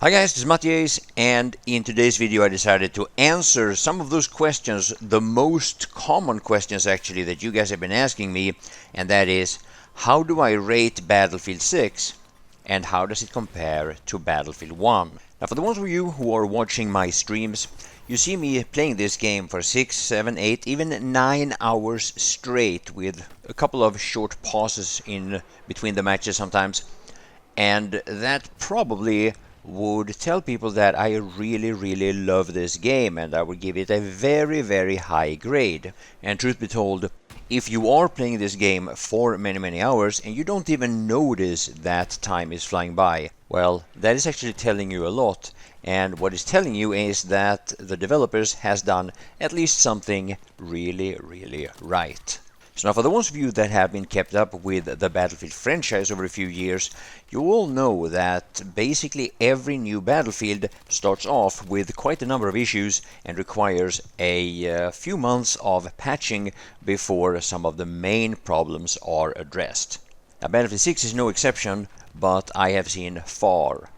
Hi guys, this is Mattias, and in today's video I decided to answer some of those questions, the most common questions actually that you guys have been asking me, and that is, how do I rate Battlefield 6 and how does it compare to Battlefield 1? Now for the ones of you who are watching my streams, you see me playing this game for 6, 7, 8, even 9 hours straight with a couple of short pauses in between the matches sometimes, and that probably would tell people that I really love this game and I would give it a very high grade. And truth be told, if you are playing this game for many hours and you don't even notice that time is flying by, well, that is actually telling you a lot. And what it's telling you is that the developers has done at least something really right. So now for the ones of you that have been kept up with the Battlefield franchise over a few years, you all know that basically every new Battlefield starts off with quite a number of issues and requires a few months of patching before some of the main problems are addressed. Now Battlefield 6 is no exception, but I have seen far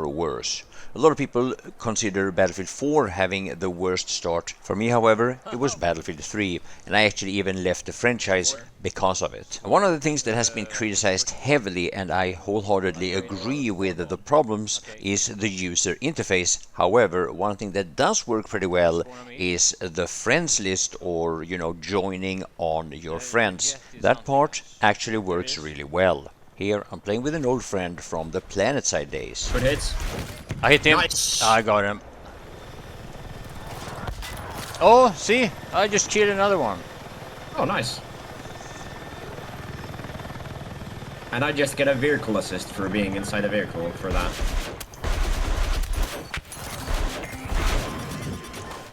worse. A lot of people consider Battlefield 4 having the worst start. For me, however, it was Battlefield 3, and I actually even left the franchise because of it. One of the things that has been criticized heavily, and I wholeheartedly agree with the problems, is the user interface. However, one thing that does work pretty well is the friends list, or, joining on your friends. That part actually works really well. Here, I'm playing with an old friend from the PlanetSide days. Good hits. I hit him. Nice. I got him. Oh, see? I just killed another one. Oh, nice. And I just get a vehicle assist for being inside a vehicle for that.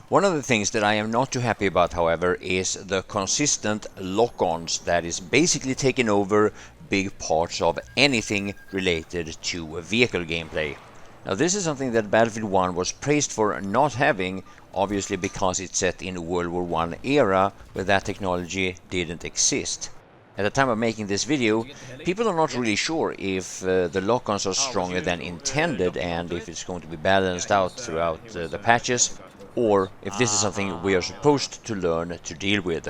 One of the things that I am not too happy about, however, is the consistent lock-ons that is basically taking over big parts of anything related to vehicle gameplay. Now this is something that Battlefield 1 was praised for not having, obviously because it's set in World War I era where that technology didn't exist. At the time of making this video, people are not really sure if the lock-ons are stronger than intended and if it's going to be balanced out throughout the patches, or if this is something we are supposed to learn to deal with.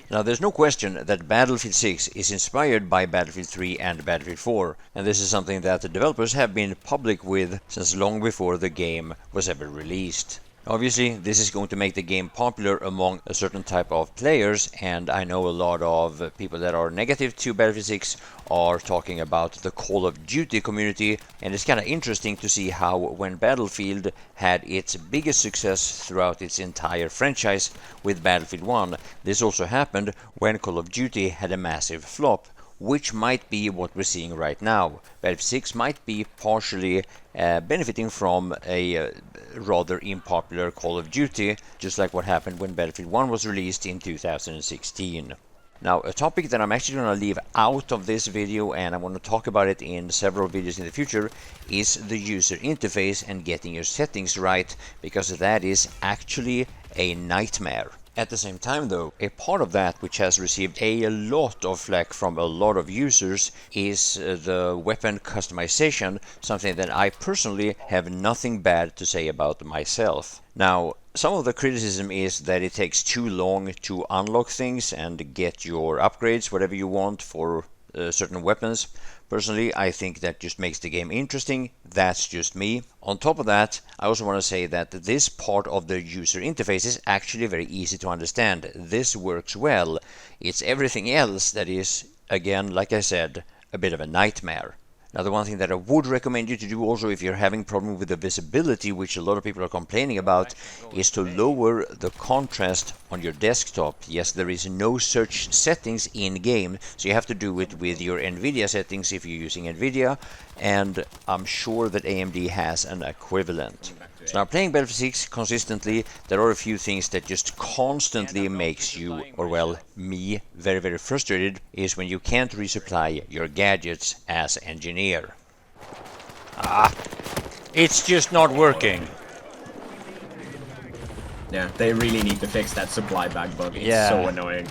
Now there's no question that Battlefield 6 is inspired by Battlefield 3 and Battlefield 4, and this is something that the developers have been public with since long before the game was ever released. Obviously, this is going to make the game popular among a certain type of players, and I know a lot of people that are negative to Battlefield 6 are talking about the Call of Duty community, and it's kind of interesting to see how when Battlefield had its biggest success throughout its entire franchise with Battlefield 1, this also happened when Call of Duty had a massive flop, which might be what we're seeing right now. Battlefield 6 might be partially benefiting from a rather unpopular Call of Duty, just like what happened when Battlefield 1 was released in 2016. Now, a topic that I'm actually going to leave out of this video, and I want to talk about it in several videos in the future, is the user interface and getting your settings right, because that is actually a nightmare. At the same time though, a part of that which has received a lot of flack from a lot of users is the weapon customization, something that I personally have nothing bad to say about myself. Now, some of the criticism is that it takes too long to unlock things and get your upgrades, whatever you want for certain weapons. Personally, I think that just makes the game interesting. That's just me. On top of that, I also want to say that this part of the user interface is actually very easy to understand. This works well. It's everything else that is, again, like I said, a bit of a nightmare. Now, the one thing that I would recommend you to do also if you're having problem with the visibility, which a lot of people are complaining about, is to lower the contrast on your desktop. Yes, there is no search settings in game, so you have to do it with your Nvidia settings if you're using Nvidia, and I'm sure that AMD has an equivalent. So now playing Battlefield 6 consistently, there are a few things that just constantly makes you, or well, me, very frustrated, is when you can't resupply your gadgets as engineer. It's just not working. Yeah, they really need to fix that supply bag bug. It's so annoying.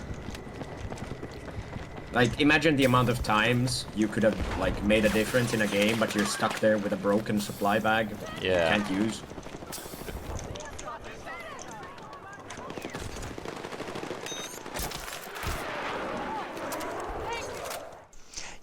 Like, imagine the amount of times you could have, like, made a difference in a game, but you're stuck there with a broken supply bag you can't use.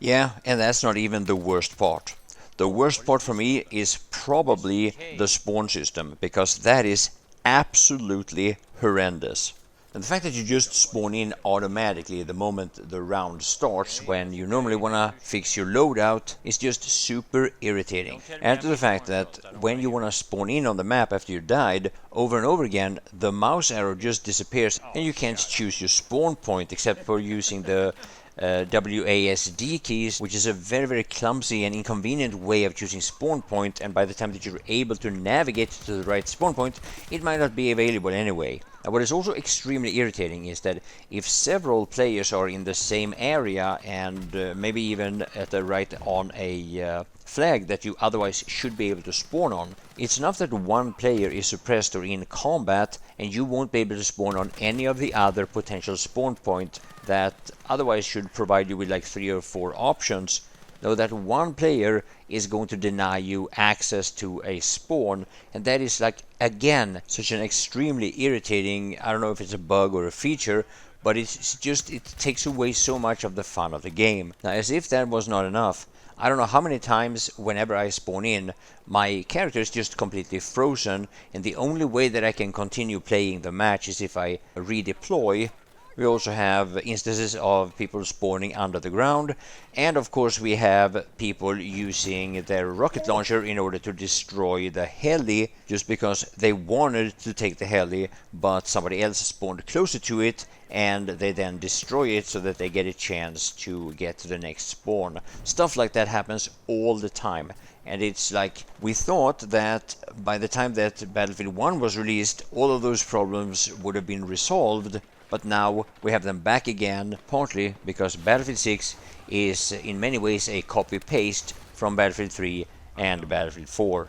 Yeah, and that's not even the worst part. The worst part for me is probably the spawn system, because that is absolutely horrendous. And the fact that you just spawn in automatically the moment the round starts, when you normally want to fix your loadout, is just super irritating. Add to the fact that when you want to spawn in on the map after you died, over and over again, the mouse arrow just disappears and you can't choose your spawn point except for using the WASD keys, which is a very clumsy and inconvenient way of choosing spawn point, and by the time that you're able to navigate to the right spawn point, it might not be available anyway. And what is also extremely irritating is that if several players are in the same area and maybe even at the right on a flag that you otherwise should be able to spawn on, it's enough that one player is suppressed or in combat and you won't be able to spawn on any of the other potential spawn points that otherwise should provide you with like 3 or 4 options. Though that one player is going to deny you access to a spawn, and that is like, again, such an extremely irritating, I don't know if it's a bug or a feature, but it's just, it takes away so much of the fun of the game. Now, as if that was not enough, I don't know how many times whenever I spawn in, my character is just completely frozen, and the only way that I can continue playing the match is if I redeploy. We also have instances of people spawning under the ground, and of course we have people using their rocket launcher in order to destroy the heli just because they wanted to take the heli, but somebody else spawned closer to it and they then destroy it so that they get a chance to get to the next spawn. Stuff like that happens all the time. And it's like, we thought that by the time that Battlefield 1 was released, all of those problems would have been resolved. But now we have them back again, partly because Battlefield 6 is in many ways a copy-paste from Battlefield 3 and Battlefield 4.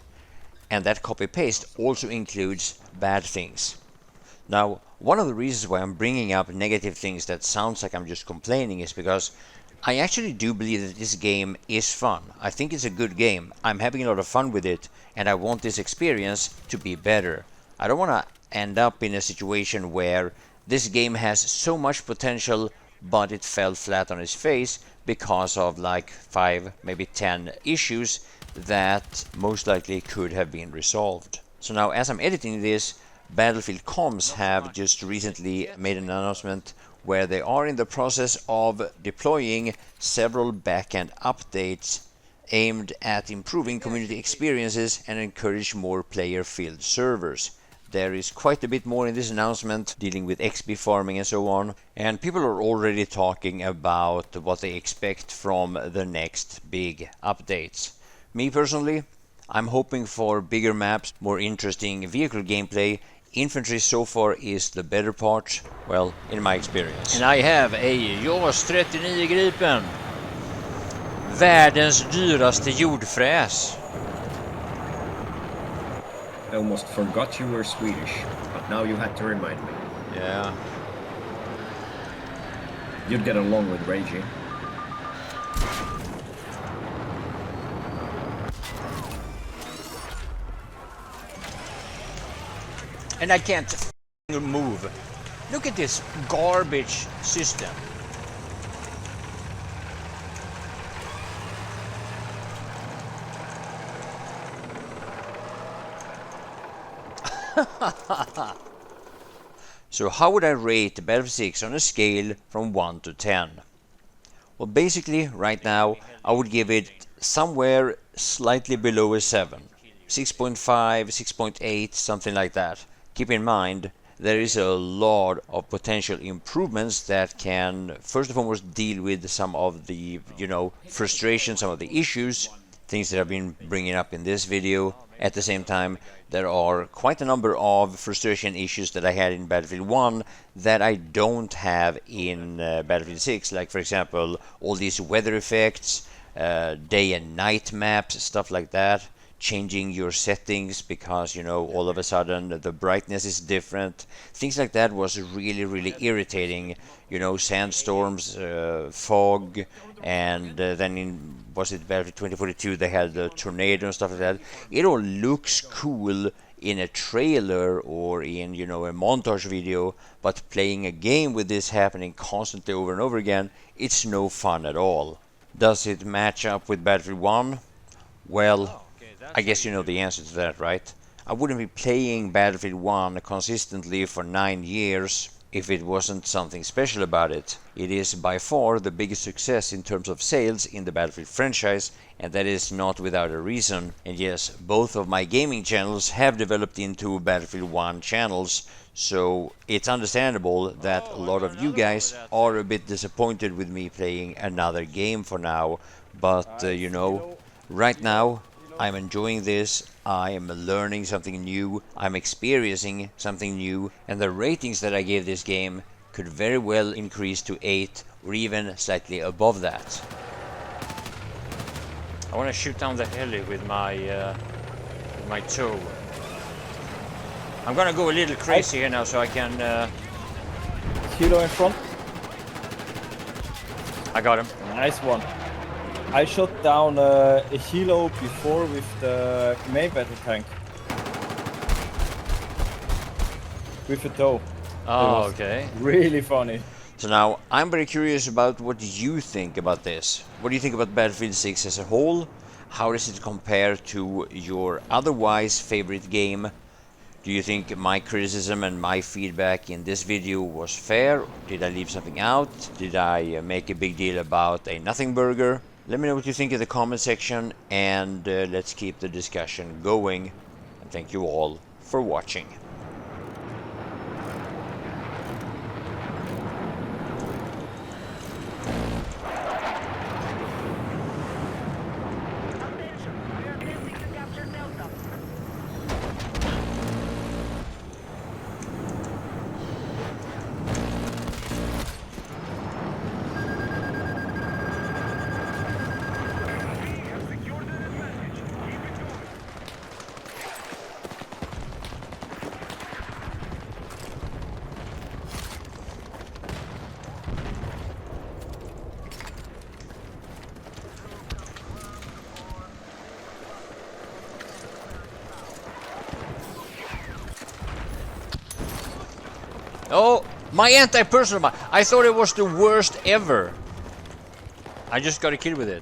And that copy-paste also includes bad things. Now, one of the reasons why I'm bringing up negative things that sounds like I'm just complaining is because I actually do believe that this game is fun. I think it's a good game. I'm having a lot of fun with it, and I want this experience to be better. I don't want to end up in a situation where this game has so much potential, but it fell flat on its face because of like 5, maybe 10 issues that most likely could have been resolved. So now, as I'm editing this, Battlefield Comms have just recently made an announcement where they are in the process of deploying several backend updates aimed at improving community experiences and encourage more player-filled servers. There is quite a bit more in this announcement dealing with XP farming and so on, and people are already talking about what they expect from the next big updates. Me personally, I'm hoping for bigger maps, more interesting vehicle gameplay. Infantry so far is the better part, well, in my experience. And I have a JAS 39 Gripen. Världens dyraste jordfräs. I almost forgot you were Swedish, but now you had to remind me. Yeah. You'd get along with Reggie. And I can't move. Look at this garbage system. So how would I rate Battlefield 6 on a scale from 1 to 10? Well, basically, right now, I would give it somewhere slightly below a 7. 6.5, 6.8, something like that. Keep in mind, there is a lot of potential improvements that can, first and foremost, deal with some of the, frustration, some of the issues, things that I've been bringing up in this video. At the same time, there are quite a number of frustration issues that I had in Battlefield 1 that I don't have in Battlefield 6, like for example all these weather effects, day and night maps, stuff like that. changing your settings because, you know, all of a sudden the brightness is different. Things like that was really, really irritating. You know, sandstorms, fog, and then in, was it Battlefield 2042, they had the tornado and stuff like that. It all looks cool in a trailer or in, you know, a montage video, but playing a game with this happening constantly over and over again, it's no fun at all. Does it match up with Battlefield 1? Well, I guess you know the answer to that, right? I wouldn't be playing Battlefield 1 consistently for 9 years if it wasn't something special about it. It is by far the biggest success in terms of sales in the Battlefield franchise, and that is not without a reason. And yes, both of my gaming channels have developed into Battlefield 1 channels, so it's understandable that a lot of you guys are a bit disappointed with me playing another game for now, but you know, right now I'm enjoying this, I am learning something new, I'm experiencing something new, and the ratings that I gave this game could very well increase to 8 or even slightly above that. I want to shoot down the heli with my toe. I'm gonna go a little crazy here now so I can... Kilo in front. I got him. Nice one. I shot down a helo before with the main battle tank. With a toe. Oh, okay. Really funny. So now, I'm very curious about what you think about this. What do you think about Battlefield 6 as a whole? How does it compare to your otherwise favorite game? Do you think my criticism and my feedback in this video was fair? Did I leave something out? Did I make a big deal about a nothing burger? Let me know what you think in the comment section, and let's keep the discussion going. And thank you all for watching. Oh, my anti-personal. I thought it was the worst ever. I just got a kill with it.